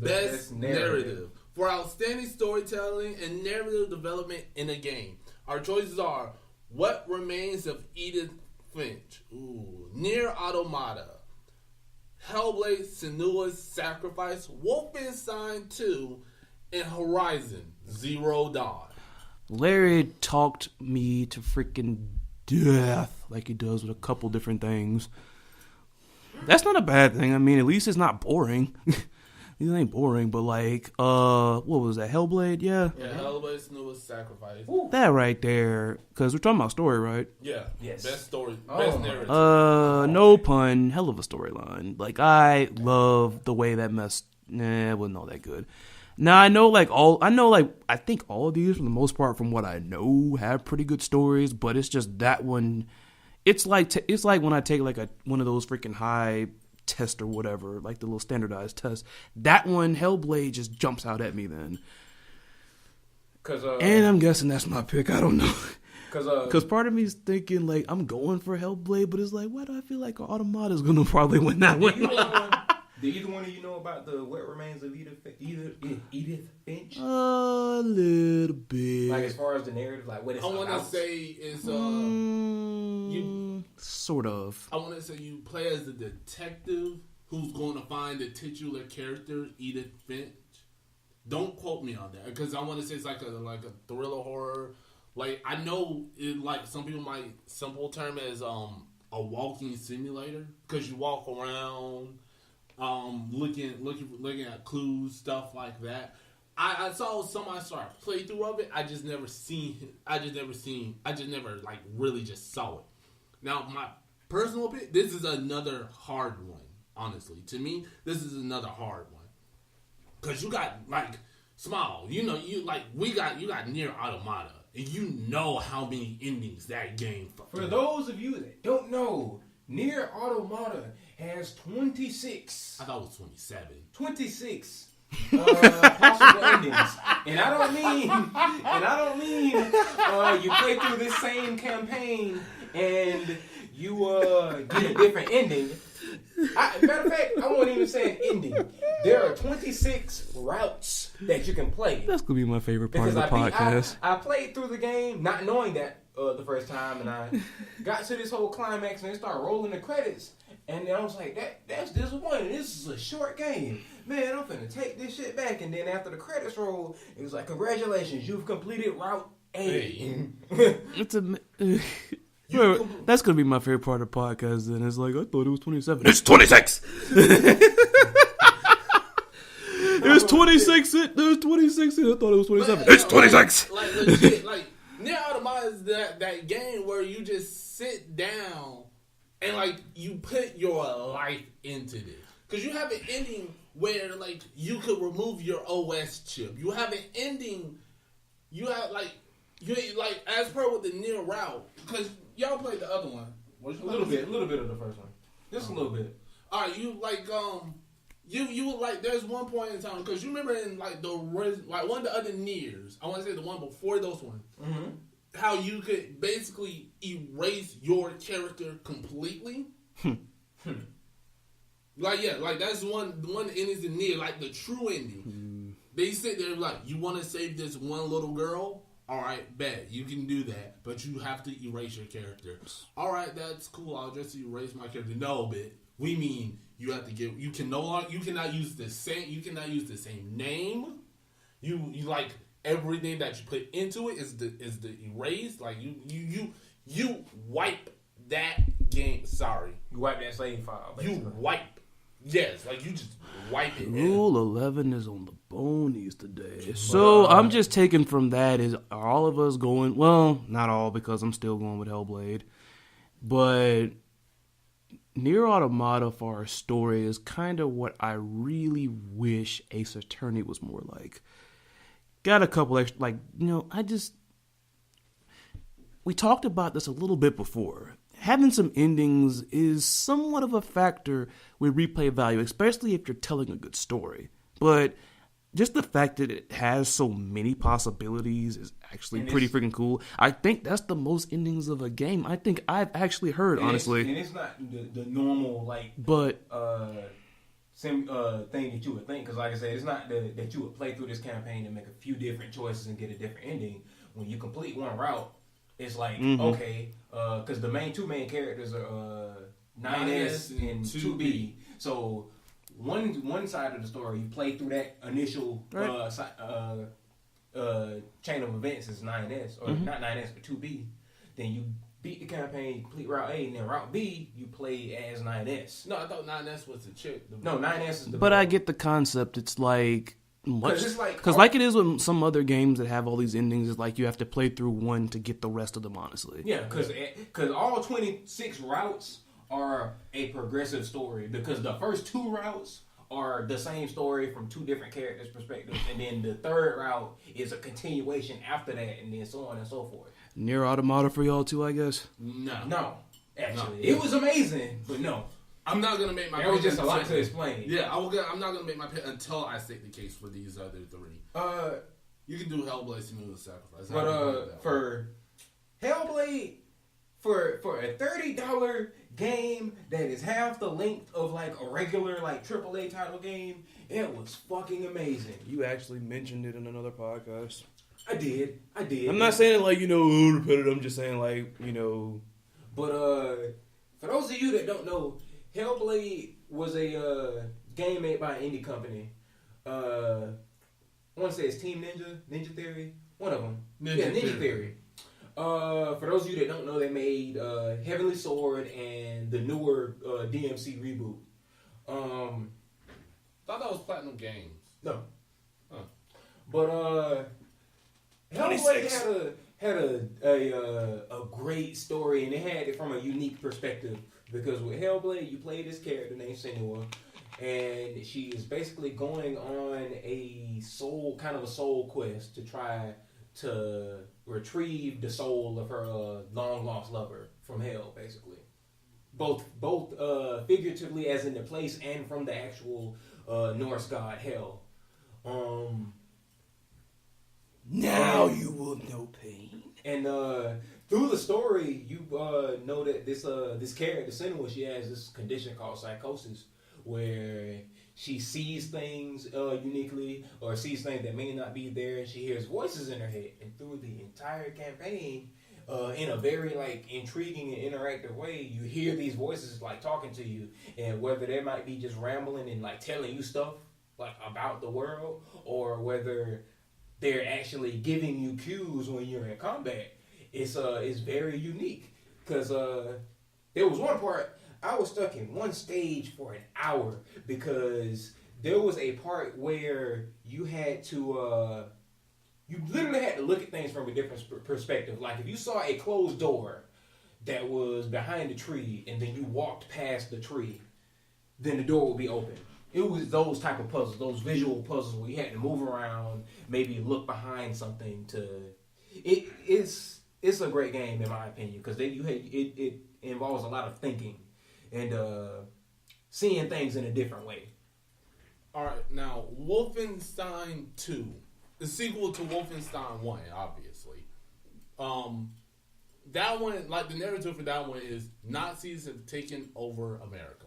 Best narrative. For outstanding storytelling and narrative development in a game. Our choices are What Remains of Edith Finch, Nier Automata, Hellblade: Senua's Sacrifice, Wolfenstein 2, and Horizon Zero Dawn. Larry talked me to freaking death like he does with a couple different things. That's not a bad thing. I mean, at least it's not boring. It ain't boring, but like, what was that? Hellblade? Yeah. Yeah, Hellblade: Senua's Sacrifice. Ooh. That right there, because we're talking about story, right? Yeah. Yes. Best story. Best narrative. No pun. Hell of a storyline. Like, I love the way that messed. Nah, it wasn't all that good. Now I think all of these, for the most part, from what I know, have pretty good stories. But it's just that one. It's like when I take like one of those freaking high test or whatever, like the little standardized test. That one, Hellblade, just jumps out at me then. And I'm guessing that's my pick. I don't know. Because part of me is thinking like I'm going for Hellblade, but it's like, why do I feel like Automata is going to probably win that one? Do either one of you know about the What Remains of Edith Finch? A little bit. Like as far as the narrative, like what it's about. I want to say is you sort of. I want to say you play as the detective who's going to find the titular character Edith Finch. Don't quote me on that because I want to say it's like a thriller horror. Like I know it, like some people might simple term as a walking simulator because you walk around. Looking at clues, stuff like that. I saw somebody start a playthrough of it. I just never like really just saw it. Now my personal opinion, this is another hard one. Honestly, to me, this is another hard one because you got like small. You know, you got Nier Automata, and you know how many endings that game. For those of you that don't know, Nier Automata has 26. I thought it was 27. 26 possible endings, and I don't mean you play through this same campaign and you get a different ending. Matter of fact, I won't even say an ending. There are 26 routes that you can play. That's gonna be my favorite part of the podcast. I played through the game not knowing that the first time, and I got to this whole climax and they started rolling the credits. And then I was like, that's disappointing. This is a short game. Man, I'm finna take this shit back. And then after the credits roll, it was like, congratulations, you've completed Route A. That's going to be my favorite part of the podcast then. It's like, I thought it was 27. It's 26! It was 26. It was 26. I thought it was 27. It's 26! Like, legit, like, Nier Automata is that game where you just sit down and, like, you put your life into this. Because you have an ending where, like, you could remove your OS chip. You have an ending, you have, like, as per with the Nier route. Because y'all played the other one. A little bit of the first one. Just a little bit. All right, you, like, you like, there's one point in time, because you remember in, like, one of the other Niers, I want to say the one before those ones, how you could basically erase your character completely. Like, yeah, like, that's one ending in Nier, like, the true ending. They sit there like, you want to save this one little girl? All right, bet. You can do that, but you have to erase your character. All right, that's cool. I'll just erase my character. No, but we mean you have to you cannot use the same name. You like, everything that you put into it is the erase. Like, you wipe that game. Sorry. You wipe that save file, basically. You wipe. Yes, like, you just wipe it. Rule 11 is on the bonies today. So I'm just taking from that is, are all of us going, well, not all, because I'm still going with Hellblade, but Nier Automata for our story is kind of what I really wish Ace Attorney was more like. Got a couple extra, like, we talked about this a little bit before. Having some endings is somewhat of a factor with replay value, especially if you're telling a good story. But just the fact that it has so many possibilities is actually pretty freaking cool. I think that's the most endings of a game I think I've actually heard, honestly. And it's not the normal, like, but thing that you would think. Because like I said, it's not that you would play through this campaign and make a few different choices and get a different ending. When you complete one route, it's like, okay, because the two main characters are 9S and 2B. So one side of the story, you play through that initial chain of events is 9S, or not 9S, but 2B. Then you beat the campaign, complete Route A, and then Route B, you play as 9S. No, I thought 9S was the chick. No, 9S is the... But I get the concept. It's like... Because like it is with some other games that have all these endings, it's like you have to play through one to get the rest of them, honestly. Yeah, because all 26 routes are a progressive story, because the first 2 routes are the same story from 2 different characters' perspectives, and then the third route is a continuation after that, and then so on and so forth. Nier Automata for y'all too, I guess? No. Actually. It was amazing, but no. I'm not gonna make my. There was just a lot to explain. Yeah, I'm not gonna make my pick until I state the case for these other 3. You can do Hellblade: Senua's Sacrifice. But for Hellblade, for a $30 game that is half the length of like a regular like AAA title game, it was fucking amazing. You actually mentioned it in another podcast. I did. I'm not saying it like, repetitive. I'm just saying like, But for those of you that don't know, Hellblade was a game made by an indie company. I want to say it's Team Ninja Theory, one of them. Ninja Theory. For those of you that don't know, they made Heavenly Sword and the newer DMC reboot. Thought that was Platinum Games. No. Huh. But Hellblade had a great story, and they had it from a unique perspective. Because with Hellblade, you play this character named Senua, and she is basically going on a soul quest to try to retrieve the soul of her long lost lover from hell, basically. Both figuratively as in the place and from the actual Norse god Hel. Now you will know pain. And through the story, you know that this character, Senua, she has this condition called psychosis, where she sees things uniquely, or sees things that may not be there, and she hears voices in her head. And through the entire campaign, in a very like intriguing and interactive way, you hear these voices like talking to you, and whether they might be just rambling and like telling you stuff like about the world, or whether they're actually giving you cues when you're in combat. It's very unique, because there was one part I was stuck in one stage for an hour, because there was a part where you had to you literally had to look at things from a different perspective. Like if you saw a closed door that was behind a tree, and then you walked past the tree, then the door would be open. It was those type of puzzles, those visual puzzles where you had to move around, maybe look behind something to. It's a great game in my opinion, because it involves a lot of thinking and seeing things in a different way. All right, now Wolfenstein 2, the sequel to Wolfenstein 1, obviously. That one, like the narrative for that one is Nazis have taken over America.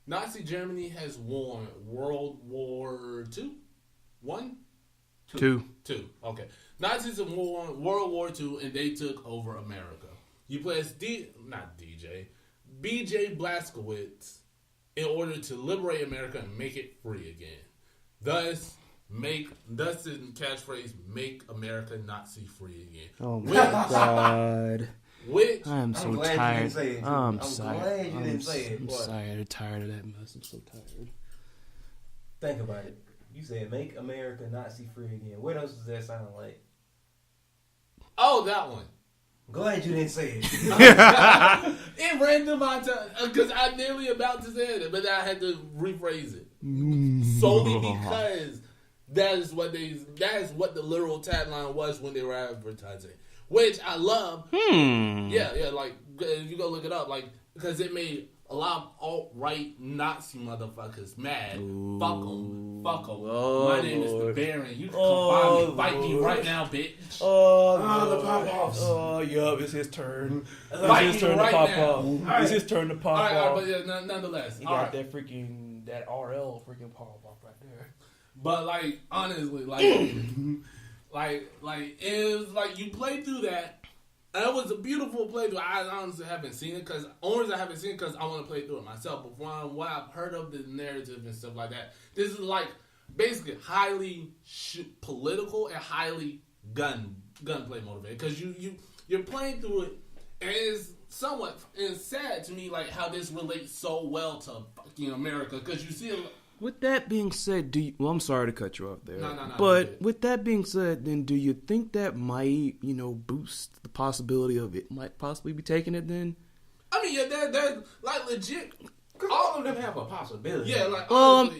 Nazi Germany has won World War II? 1? 2. Okay. Nazis have won World War II, and they took over America. You play as BJ Blazkowicz in order to liberate America and make it free again. Thus the catchphrase, make America Nazi free again. Oh my God. I'm so tired. I'm glad you didn't say it. I'm tired of that mess. I'm so tired. Think about it. You said make America Nazi free again. What else does that sound like? Oh, that one. Glad you didn't say it. It random because I nearly about to say it, but I had to rephrase it solely because that is what the literal tagline was when they were advertising, which I love. Yeah, like if you go look it up, like because it made a lot of alt-right Nazi motherfuckers mad. Ooh. Fuck them. Oh, my name is the Baron. You can fight me right now, bitch. The pop-offs. Oh, yup, it's his turn. Fight It's his turn right to pop now. off. It's his turn to pop off. But yeah, nonetheless. He got that freaking that RL freaking power buff right there. But like honestly, like it was like you play through that. And it was a beautiful playthrough. I honestly haven't seen it because I haven't seen it because I want to play through it myself. But from what I've heard of the narrative and stuff like that, this is like basically highly political and highly gunplay motivated because you're playing through it, and it's sad to me like how this relates so well to fucking America because you see. With that being said, well, I'm sorry to cut you off there. No, but with that being said, then do you think that might, boost the possibility of it might possibly be taking it then? I mean, yeah, they're like legit. All of them have a possibility. Yeah, like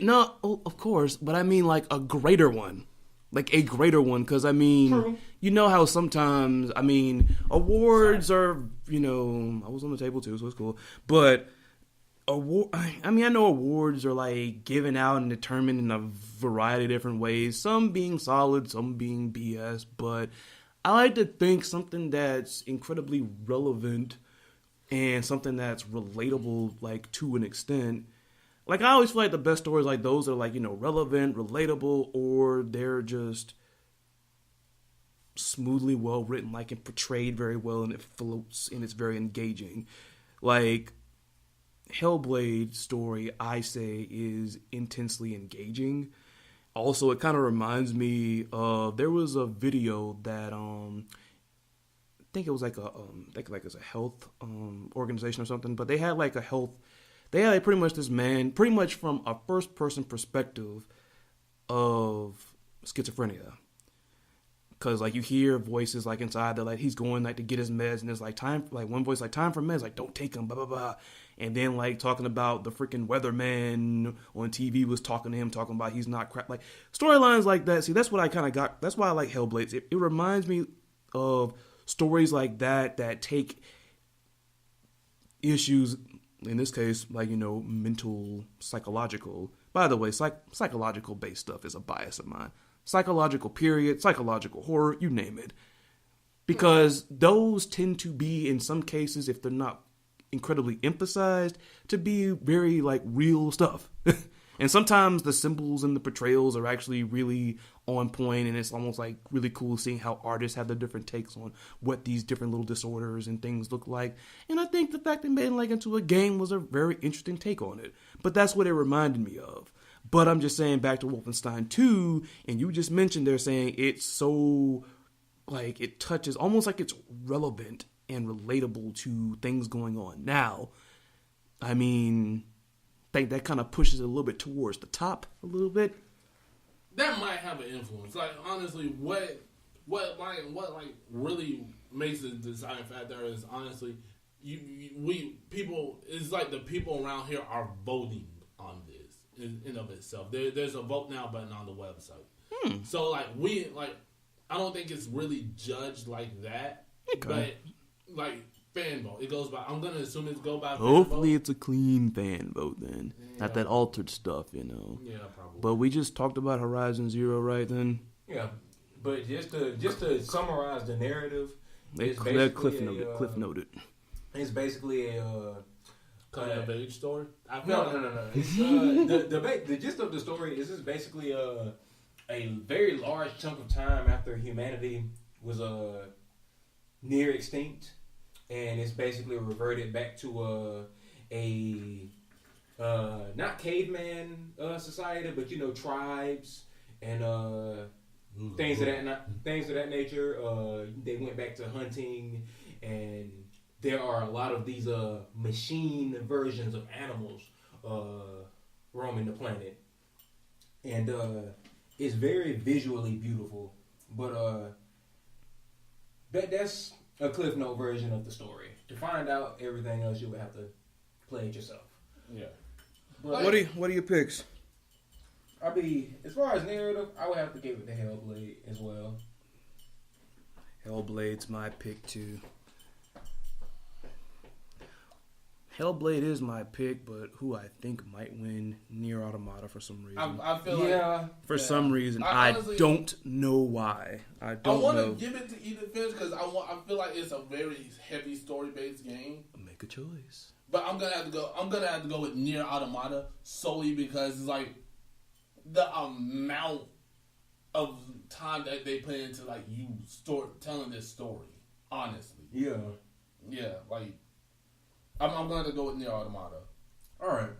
no, of course, but I mean like a greater one. Like a greater one, because I mean, True. You know how sometimes, I mean, awards are, I was on the table too, so it's cool. But I know awards are like given out and determined in a variety of different ways. Some being solid, some being BS. But I like to think something that's incredibly relevant and something that's relatable, like to an extent. Like I always feel like the best stories like those are like relevant, relatable, or they're just smoothly well written, like and portrayed very well, and it floats and it's very engaging. Like Hellblade story, I say, is intensely engaging. Also, it kind of reminds me of there was a video that I think it was like it's a health organization or something, but they had like they had pretty much this man, pretty much from a first person perspective of schizophrenia. Cause like you hear voices like inside that like he's going like to get his meds and it's like time, like one voice like time for meds, like don't take them, blah blah blah, and then like talking about the freaking weatherman on TV was talking to him, talking about he's not crap, like storylines like that. See, that's what I kind of got. That's why I like Hellblades. It reminds me of stories like that take issues, in this case, like mental, psychological. By the way, psychological based stuff is a bias of mine. Psychological period, psychological horror, you name it. Because those tend to be, in some cases, if they're not incredibly emphasized, to be very, like, real stuff. And sometimes the symbols and the portrayals are actually really on point, and it's almost, like, really cool seeing how artists have their different takes on what these different little disorders and things look like. And I think the fact they made it, like, into a game was a very interesting take on it. But that's what it reminded me of. But I'm just saying back to Wolfenstein 2, and you just mentioned they're saying it's so, like, it touches, almost like it's relevant and relatable to things going on now. I mean, I think that kind of pushes it a little bit towards the top a little bit. That might have an influence. Like, honestly, what really makes the deciding factor is, honestly, it's like the people around here are voting on this. In of itself, there's a vote now button on the website. So I don't think it's really judged like that. Okay. But like fan vote, it goes by. I'm gonna assume it's go by. Hopefully, it's a clean fan vote then, not that altered stuff, Yeah, probably. But we just talked about Horizon Zero, right? Then. Yeah, but just to summarize the narrative, Cliff noted. It's basically a. Coming of age story? No. It's, the gist of the story is basically a very large chunk of time after humanity was near extinct, and it's basically reverted back to a not caveman society, but tribes and things of that nature. They went back to hunting and. There are a lot of these machine versions of animals roaming the planet. And it's very visually beautiful. But that's a Cliff Note version of the story. To find out everything else, you would have to play it yourself. Yeah. But what are your picks? As far as narrative, I would have to give it to Hellblade as well. Hellblade's my pick too. Hellblade is my pick, but who I think might win, Nier Automata for some reason. I feel like for some reason. I honestly, don't know why. I want to give it to Edith Finch because I feel like it's a very heavy story based game. Make a choice. But I'm gonna have to go with Nier Automata solely because it's like the amount of time that they put into like you telling this story. Honestly, Yeah. like I'm gonna have to go with Nier Automata. All right.